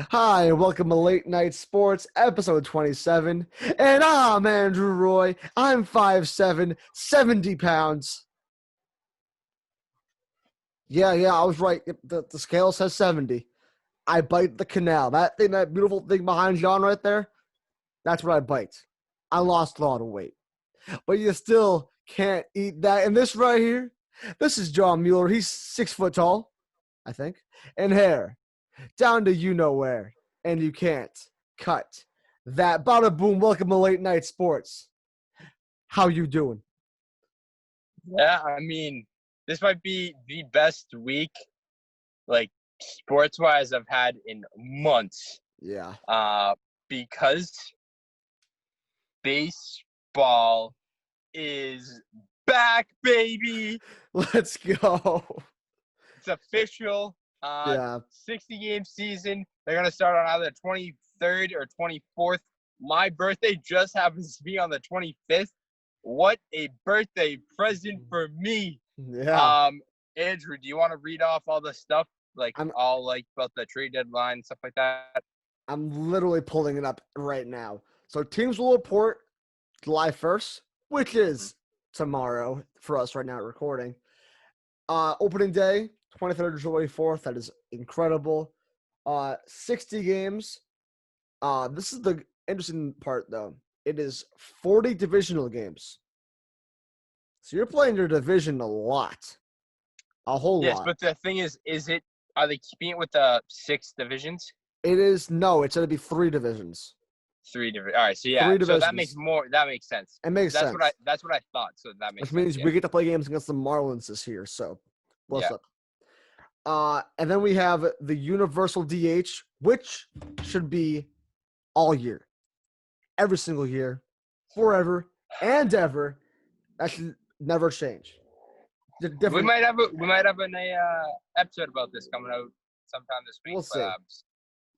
Hi, and welcome to Late Night Sports, episode 27. And I'm Andrew Roy. I'm 5'7", 70 pounds. Yeah, I was right. The scale says 70. I bite the canal. That beautiful thing behind John right there, that's what I bite. I lost a lot of weight. But you still can't eat that. And this right here, this is John Mueller. He's 6 foot tall, I think, and hair down to you know where, and you can't cut that. Bada boom! Welcome to Late Night Sports. How you doing? Yeah, I mean, this might be the best week, like sports-wise, I've had in months. Yeah, Because baseball is back, baby. let's go. It's official. Yeah, 60-game season. They're gonna start on either 23rd or 24th. My birthday just happens to be on the 25th. What a birthday present for me. yeah. Andrew, do you want to read off all the stuff, I'm about the trade deadline and stuff like that? I'm literally pulling it up right now. So teams will report July 1st, which is tomorrow for us right now recording. Opening day, 23rd to 24th. That is incredible. 60 games. This is the interesting part, though. It is 40 divisional games. So you're playing your division a lot. A whole Yes, lot. but the thing is are they keeping it with the 6 divisions? It's going to be 3 divisions. 3 divisions. All right, so yeah, 3 so that divisions. makes sense. It makes sense. That's what I thought. So that makes Which sense. means Yeah. we get to play games against the Marlins this year. So what's Yeah. up? And then we have the universal DH, which should be all year. Every single year. Forever and ever. That should never change. We might have an episode about this coming out sometime this week. We'll see. But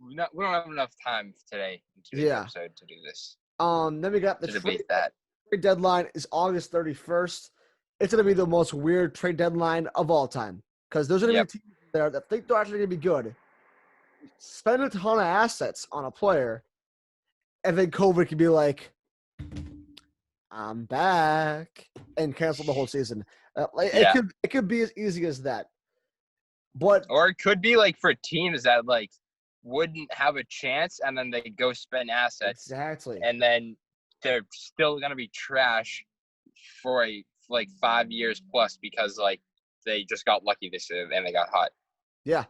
we don't have enough time today in today's episode to do this. Then we got the debate that. trade deadline is August 31st. It's going to be the most weird trade deadline of all time because there's going to be teams there that think they're actually going to be good, spend a ton of assets on a player, and then COVID could be like, I'm back, and cancel the whole season. It could be as easy as that. Or it could be like for teams that wouldn't have a chance, and then they go spend assets. Exactly. And then they're still gonna be trash for 5 years plus because they just got lucky this year and they got hot. Yeah.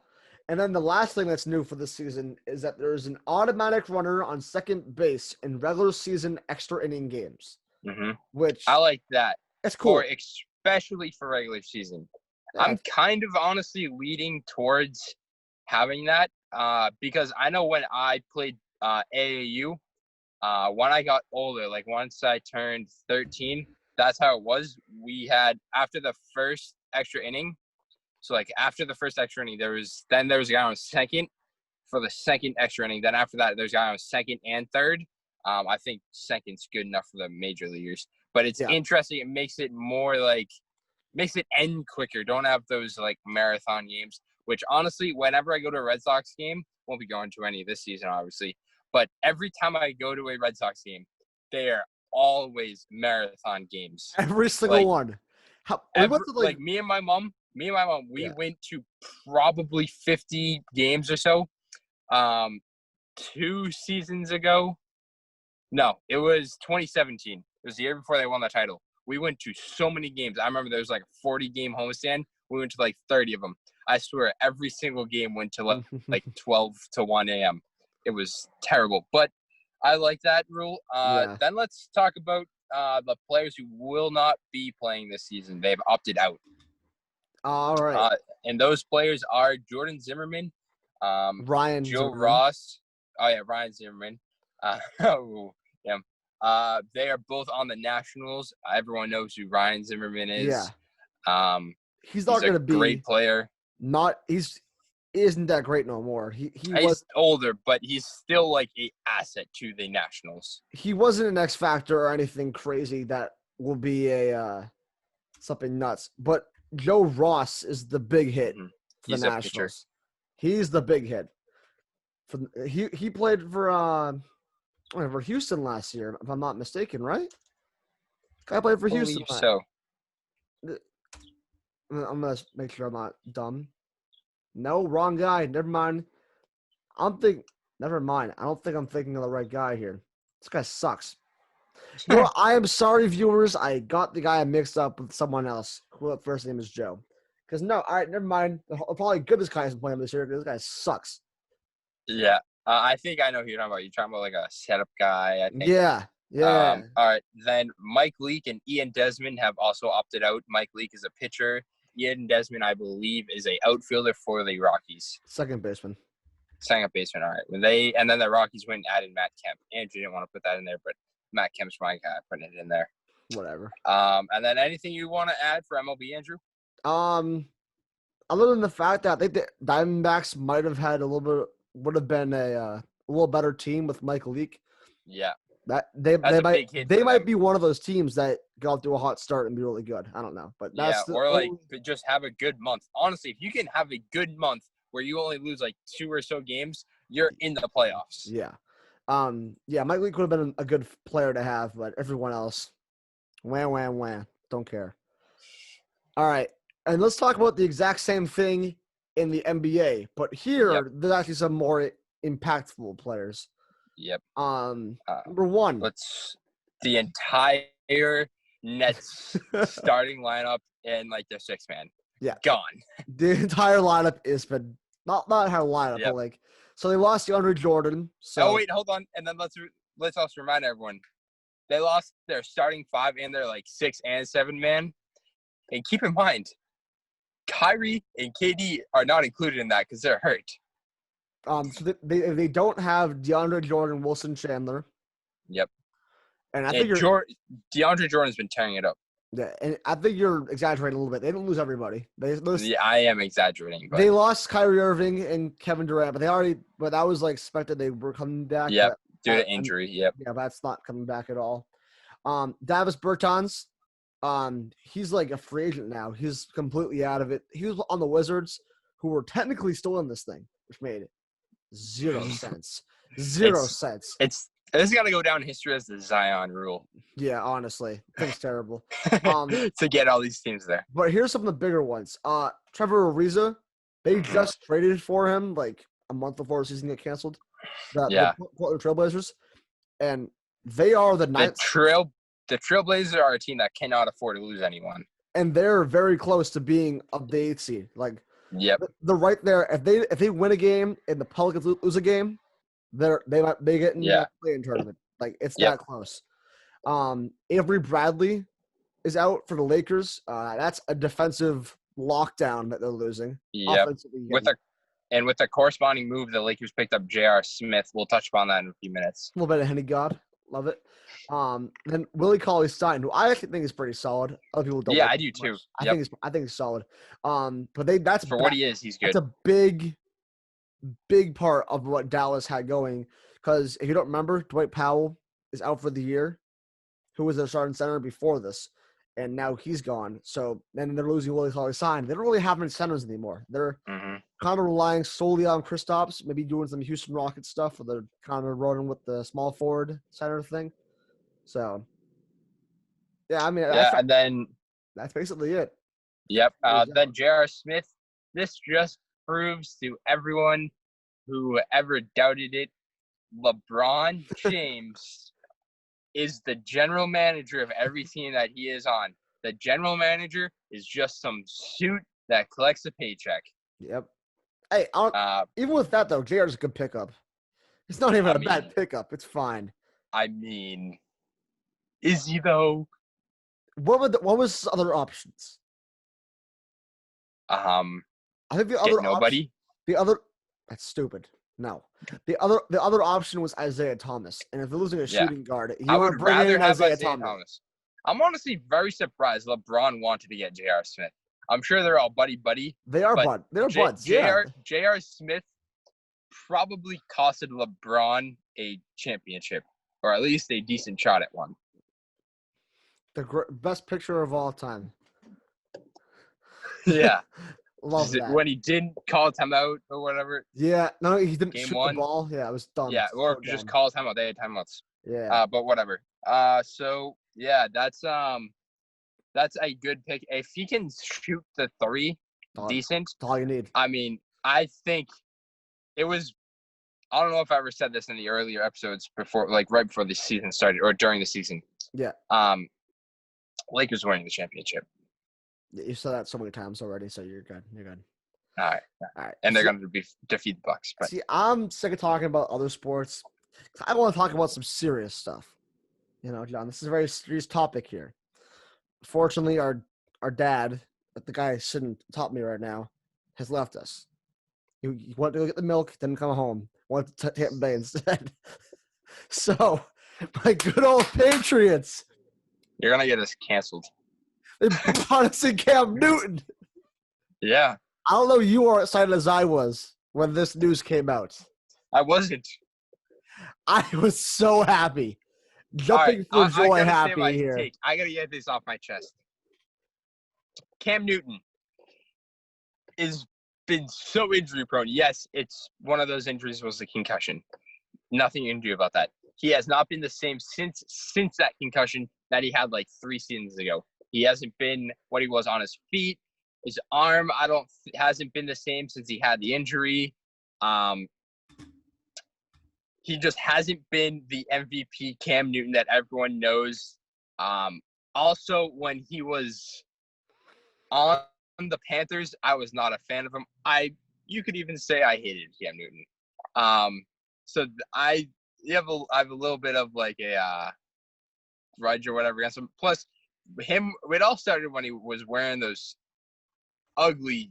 And then the last thing that's new for this season is that there's an automatic runner on second base in regular season extra inning games. Mm-hmm. Which I like that. It's cool. Especially for regular season. Yeah. I'm kind of honestly leading towards having that because I know when I played AAU, when I got older, once I turned 13, that's how it was. We had, after the first extra inning, so after the first extra inning, there was a guy on second for the second extra inning. Then after that, there's a guy on second and third. I think second's good enough for the major leaguers. But it's interesting. It makes it more makes it end quicker. Don't have those marathon games, which honestly, whenever I go to a Red Sox game, won't be going to any this season, obviously. But every time I go to a Red Sox game, they are always marathon games. Every single one. Me and my mom, we went to probably 50 games or so. 2 seasons ago. No, it was 2017. It was the year before they won the title. We went to so many games. I remember there was a 40-game homestand. We went to 30 of them. I swear every single game went to 12 to 1 a.m. It was terrible. But I like that rule. Then let's talk about the players who will not be playing this season. They've opted out. All right. And those players are Jordan Zimmerman, Ryan Joe Zimmerman. Ross. Oh, yeah, Ryan Zimmerman. They are both on the Nationals. Everyone knows who Ryan Zimmerman is. Yeah. He's not going to be a great player. He isn't that great no more. He's older, but he's still a asset to the Nationals. He wasn't an X factor or anything crazy that will be a something nuts. But Joe Ross is the big hit for the Nationals. He's the big hit He played for Houston last year, if I'm not mistaken, right? Guy played for Houston. Believe so. I'm gonna make sure I'm not dumb. No, wrong guy. Never mind. Never mind. I don't think I'm thinking of the right guy here. This guy sucks. You know what? I am sorry, viewers. I got the guy mixed up with someone else. Who first name is Joe. Because no, all right, never mind. Probably good this guy isn't playing this year because this guy sucks. Yeah. I think I know who you're talking about. You're talking about like a setup guy, I think. Yeah. All right. Then Mike Leake and Ian Desmond have also opted out. Mike Leake is a pitcher. Ian Desmond, I believe, is a outfielder for the Rockies. Second baseman. Second baseman. All right. And then the Rockies went and added Matt Kemp. Andrew didn't want to put that in there, but Matt Kemp's my guy putting it in there. Whatever. And then anything you want to add for MLB, Andrew? Other than the fact that I think the Diamondbacks might have had would have been a little better team with Mike Leake. Yeah. That they might be one of those teams that go to a hot start and be really good. I don't know, but that's just have a good month. Honestly, if you can have a good month where you only lose like 2 or so games, you're in the playoffs. Yeah. Mike Leake would have been a good player to have, but everyone else, wham, don't care. All right, and let's talk about the exact same thing in the NBA, but here there's actually some more impactful players. Yep. Number one. The entire Nets starting lineup and like their 6-man. Yeah. Gone. The entire lineup is been not entire lineup, but like so they lost DeAndre Jordan. So oh wait, hold on, and then let's also remind everyone they lost their starting 5 and their like 6 and 7-man. And keep in mind, Kyrie and KD are not included in that because they're hurt. So they don't have DeAndre Jordan, Wilson Chandler. Yep. And I think DeAndre Jordan's been tearing it up. Yeah, and I think you're exaggerating a little bit. They didn't lose everybody. I am exaggerating. But. They lost Kyrie Irving and Kevin Durant, but that was like expected. They were coming back. Yeah, due to injury. Yep. Yeah, that's not coming back at all. Davis Bertans, he's like a free agent now. He's completely out of it. He was on the Wizards, who were technically still in this thing, which made zero sense. Zero sense. This is gonna go down in history as the Zion rule. Yeah, honestly, it's terrible. To get all these teams there. But here's some of the bigger ones. Trevor Ariza, they just traded for him like a month before the season got canceled. The Portland Trailblazers, and they are the ninth. The Trailblazers are a team that cannot afford to lose anyone, and they're very close to being of the 8th seed. Like, they're right there. If they win a game and the Pelicans lose a game, they might get in the play-in tournament. Like, it's that close. Avery Bradley is out for the Lakers. That's a defensive lockdown that they're losing. Yeah. With the corresponding move, the Lakers picked up J.R. Smith. We'll touch upon that in a few minutes. A little bit of Henny God. Love it. Then Willie Cauley-Stein, who I actually think is pretty solid. Other people don't. Yeah, I do too. I think he's solid. But that's for what he is, he's good. That's a big part of what Dallas had going. Because if you don't remember, Dwight Powell is out for the year, who was their starting center before this, and now he's gone. So then they're losing Willie Cauley-Stein. They don't really have any centers anymore. They're kind of relying solely on Kristaps, maybe doing some Houston Rockets stuff, where they're kind of rolling with the small forward center thing. So, yeah, I mean, and then that's basically it. Yep. Then J.R. Smith. This just proves to everyone who ever doubted it, LeBron James is the general manager of every team that he is on. The general manager is just some suit that collects a paycheck. Yep. Hey, even with that though, JR's a good pickup. It's not even a bad pickup. It's fine. I mean, is he though? What was other options? I think the other nobody. That's stupid. No, the other option was Isaiah Thomas, and if they're losing a shooting guard, I would rather have Isaiah Thomas. I'm honestly very surprised LeBron wanted to get J.R. Smith. I'm sure they're all buddy. They are buds. They're buds. J.R. Smith probably costed LeBron a championship, or at least a decent shot at one. The best picture of all time. Yeah. Love that. When he didn't call a timeout or whatever. Yeah, no, he didn't Game shoot one. the ball. Yeah, it was dumb. Yeah, or So just dumb. call a timeout. They had timeouts. Yeah. But whatever. So yeah, that's a good pick. If he can shoot the three decent, That's all you need. I mean, I think it was. I don't know if I ever said this in the earlier episodes before, like right before the season started or during the season. Yeah. Lakers winning the championship. You said that so many times already, so you're good. You're good. All right. All right. And they're going to defeat the Bucks. But. See, I'm sick of talking about other sports. I want to talk about some serious stuff. You know, John, this is a very serious topic here. Fortunately, our dad, the guy sitting atop me right now, has left us. He wanted to go get the milk, didn't come home. Wanted to Tampa Bay instead. So, my good old Patriots. You're going to get us canceled. They brought us in Cam Newton. Yeah. I don't know you are excited as I was when this news came out. I wasn't. I was so happy. Jumping for joy happy here. I got to get this off my chest. Cam Newton has been so injury prone. Yes, it's one of those injuries was a concussion. Nothing you can do about that. He has not been the same since that concussion that he had like 3 seasons ago. He hasn't been what he was on his feet. His arm, hasn't been the same since he had the injury. He just hasn't been the MVP Cam Newton that everyone knows. Also, when he was on the Panthers, I was not a fan of him. You could even say I hated Cam Newton. So I have a little bit of like a grudge or whatever against him. Plus, it all started when he was wearing those ugly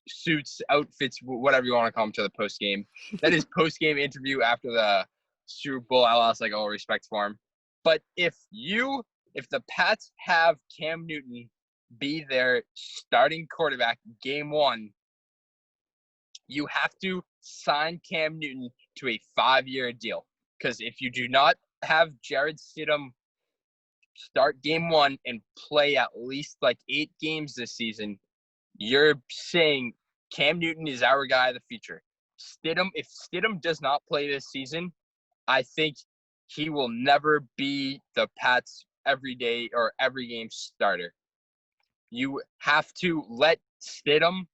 suits, outfits, whatever you want to call them, to the post game. That is post game interview after the Super Bowl. I lost like all respect for him. But if the Pats have Cam Newton be their starting quarterback game 1, you have to sign Cam Newton to a 5-year deal. Because if you do not have Jared Stidham start game 1 and play at least like 8 games this season, you're saying Cam Newton is our guy of the future. If Stidham does not play this season, I think he will never be the Pats every day or every game starter. You have to let Stidham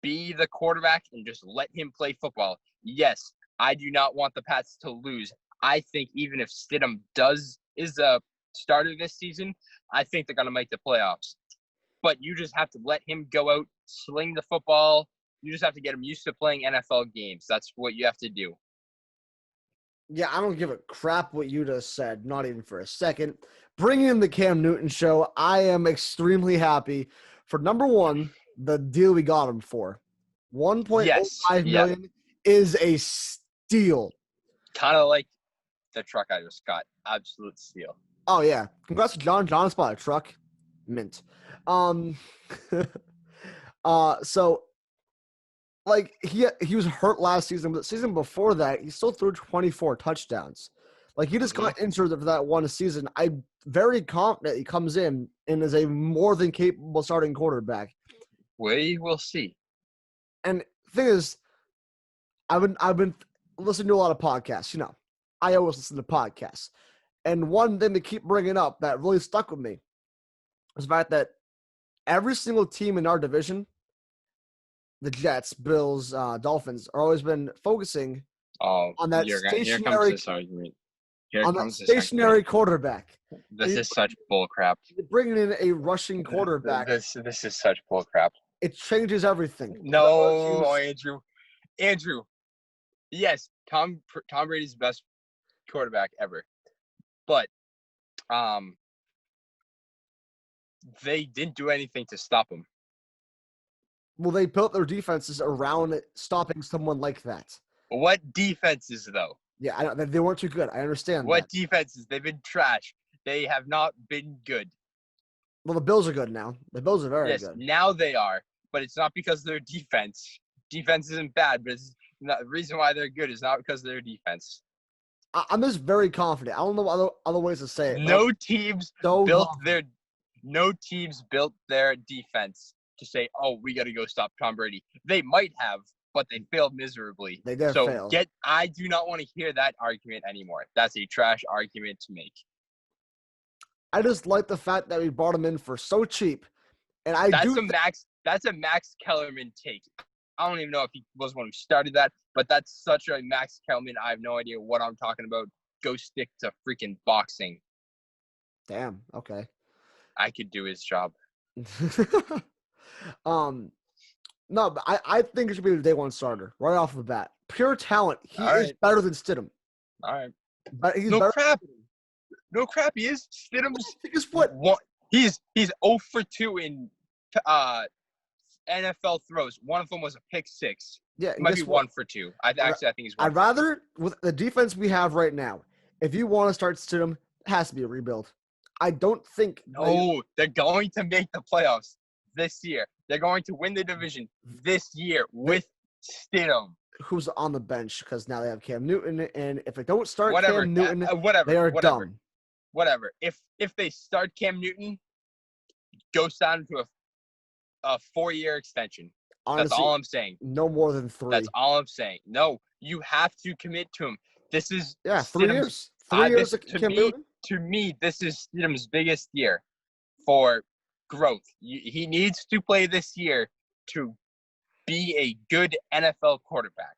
be the quarterback and just let him play football. Yes, I do not want the Pats to lose. I think even if Stidham is a starter this season, I think they're going to make the playoffs. But you just have to let him go out, sling the football. You just have to get him used to playing NFL games. That's what you have to do. Yeah, I don't give a crap what you just said, not even for a second. Bringing in the Cam Newton show, I am extremely happy for, number one, the deal we got him for. $1.05 million is a steal. Kind of like the truck I just got. Absolute steal. Oh, yeah. Congrats to John. John's bought a truck. Mint. So, like, he was hurt last season, but the season before that, he still threw 24 touchdowns. Like, he just got injured for that one season. I'm very confident he comes in and is a more than capable starting quarterback. We will see. And the thing is, I've been listening to a lot of podcasts. You know, I always listen to podcasts. And one thing they keep bringing up that really stuck with me is the fact that every single team in our division, the Jets, Bills, Dolphins, are always been focusing on that stationary quarterback. This is such bull crap. Bringing in a rushing quarterback. This is such bull crap. It changes everything. No, Andrew. Yes, Tom Brady's the best quarterback ever, but they didn't do anything to stop him. Well, they built their defenses around stopping someone like that. What defenses, though? Yeah, I know they weren't too good. I understand. What defenses? They've been trash. They have not been good. Well, the Bills are good now. The Bills are very good. Yes, now they are, but it's not because of their defense. Defense isn't bad, but the reason why they're good is not because of their defense. I'm just very confident. I don't know other ways to say it. No teams built their defense to say, "Oh, we got to go stop Tom Brady." They might have, but they failed miserably. They did So fail. I do not want to hear that argument anymore. That's a trash argument to make. I just like the fact that we brought him in for so cheap, and I That's do. That's a Max Kellerman take. I don't even know if he was one who started that, but that's such a Max Kellerman. I have no idea what I'm talking about. Go stick to freaking boxing. Damn. Okay. I could do his job. No, but I think it should be the day one starter right off the bat. Pure talent. He All is right. better than Stidham. All right. But he's No better. crap. No crap. He is. Stidham's His foot. He's 0 for 2 in NFL throws. One of them was a pick six. Yeah, It might be 1 for 2. I think he's 1. I'd rather, with the defense we have right now, if you want to start Stidham, it has to be a rebuild. I don't think. No, they're going to make the playoffs this year. They're going to win the division this year with Stidham. Who's on the bench because now they have Cam Newton, and if they don't start Whatever. Cam Newton, whatever. they are Whatever. dumb. Whatever. If they start Cam Newton, go sign to a 4-year extension. Honestly, that's all I'm saying. No more than 3. That's all I'm saying. No, you have to commit to him. This is 3 years. 3 years of Cam Newton. To me, this is Stidham's biggest year for growth. He needs to play this year to be a good NFL quarterback.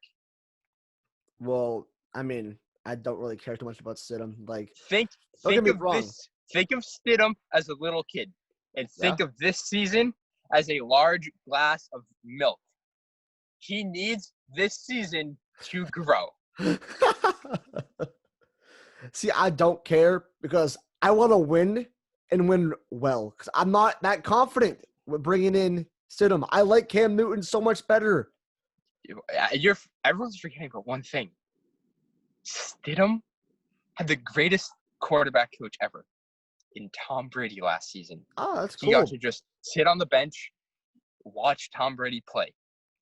Well, I mean, I don't really care too much about Stidham. Like, think of Stidham as a little kid, and think of this season as a large glass of milk. He needs this season to grow. See, I don't care because I want to win and win well. Because I'm not that confident with bringing in Stidham. I like Cam Newton so much better. Everyone's forgetting about one thing. Stidham had the greatest quarterback coach ever in Tom Brady last season. Oh, that's cool. He got to just sit on the bench, watch Tom Brady play.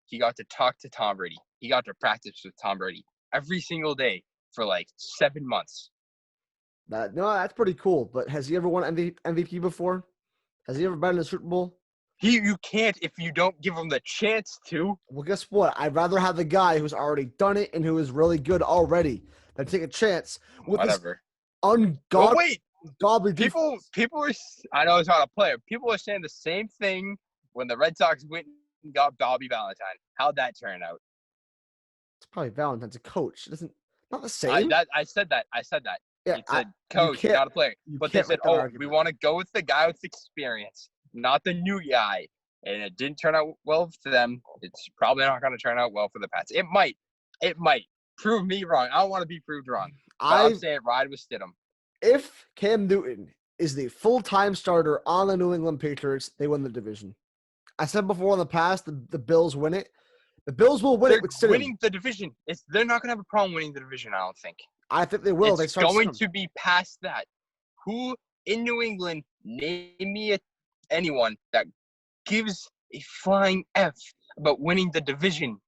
He got to talk to Tom Brady. He got to practice with Tom Brady every single day for like 7 months. That's pretty cool. But has he ever won MVP before? Has he ever been in the Super Bowl? You can't if you don't give him the chance to. Well, guess what? I'd rather have the guy who's already done it and who is really good already than take a chance with Whatever. This ungodly. Wait. Godly people are. I know it's not a player. People are saying the same thing when the Red Sox went and got Bobby Valentine. How'd that turn out? It's probably Valentine's a coach. It doesn't not the same. I said that. Yeah, it's a coach, not a player. But they said, we want to go with the guy with experience, not the new guy. And it didn't turn out well for them. It's probably not going to turn out well for the Pats. It might. Prove me wrong. I don't want to be proved wrong. I'm saying ride with Stidham. If Cam Newton is the full-time starter on the New England Patriots, they win the division. I said before in the past, the Bills win it. The Bills will win it with Stidham. Winning the division. They're not going to have a problem winning the division, I don't think. I think they will. It's going to be past that. Who in New England, name me anyone that gives a flying F about winning the division?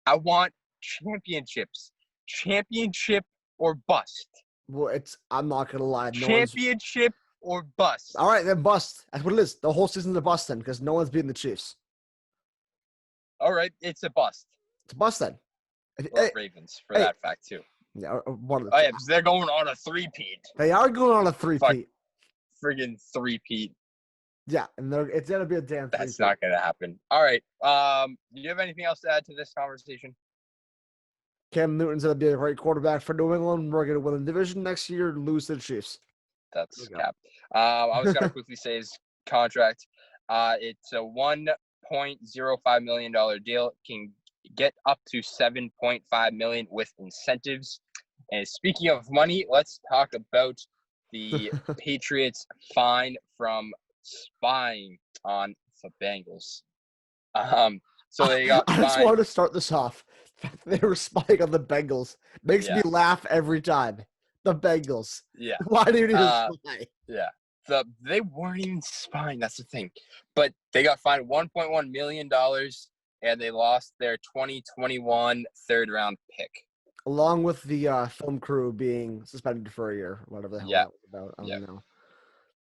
I want championships. Championship or bust. Well, I'm not going to lie. Championship or bust. All right, then bust. That's what it is. The whole season's a bust then because no one's beating the Chiefs. All right, it's a bust. It's a bust then. Or Ravens, for that fact, too. Yeah, one of the because they're going on a three-peat. They are going on a three-peat. Friggin' three-peat. Yeah, and it's going to be a damn three-peat. That's not going to happen. All right. Do you have anything else to add to this conversation? Cam Newton's going to be a great quarterback for New England. We're going to win the division next year, lose to the Chiefs. That's cap. I was going to quickly say his contract. It's a $1.05 million deal. Can get up to $7.5 million with incentives. And speaking of money, let's talk about the Patriots' fine from spying on the Bengals. So they got fined. I just wanted to start this off. They were spying on the Bengals. Makes me laugh every time. The Bengals. Yeah. Why do you need to spy? Yeah. They weren't even spying. That's the thing. But they got fined $1.1 million, and they lost their 2021 third-round pick. Along with the film crew being suspended for a year, whatever the hell that was about. I don't know.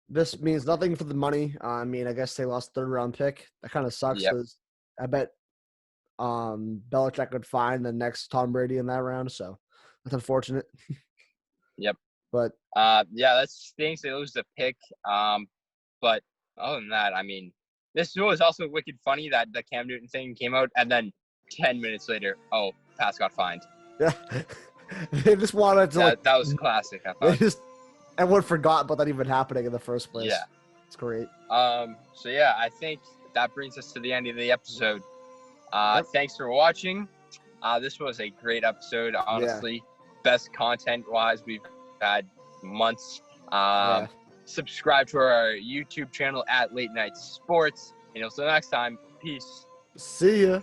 This means nothing for the money. I mean, I guess they lost third round pick. That kind of sucks Yep. because I bet Belichick would find the next Tom Brady in that round. So that's unfortunate. Yep. But Yeah, that stinks. They lose the pick. But other than that, I mean, this was also wicked funny that the Cam Newton thing came out, and then 10 minutes later, oh, pass got fined. yeah, they just wanted to That was classic, I they thought. just everyone forgot about that even happening in the first place. Yeah. It's great. So yeah, I think that brings us to the end of the episode. Yep. Thanks for watching. This was a great episode, honestly. Best content-wise we've had months. Yeah. Subscribe to our YouTube channel at Late Night Sports. And until next time, peace. See ya.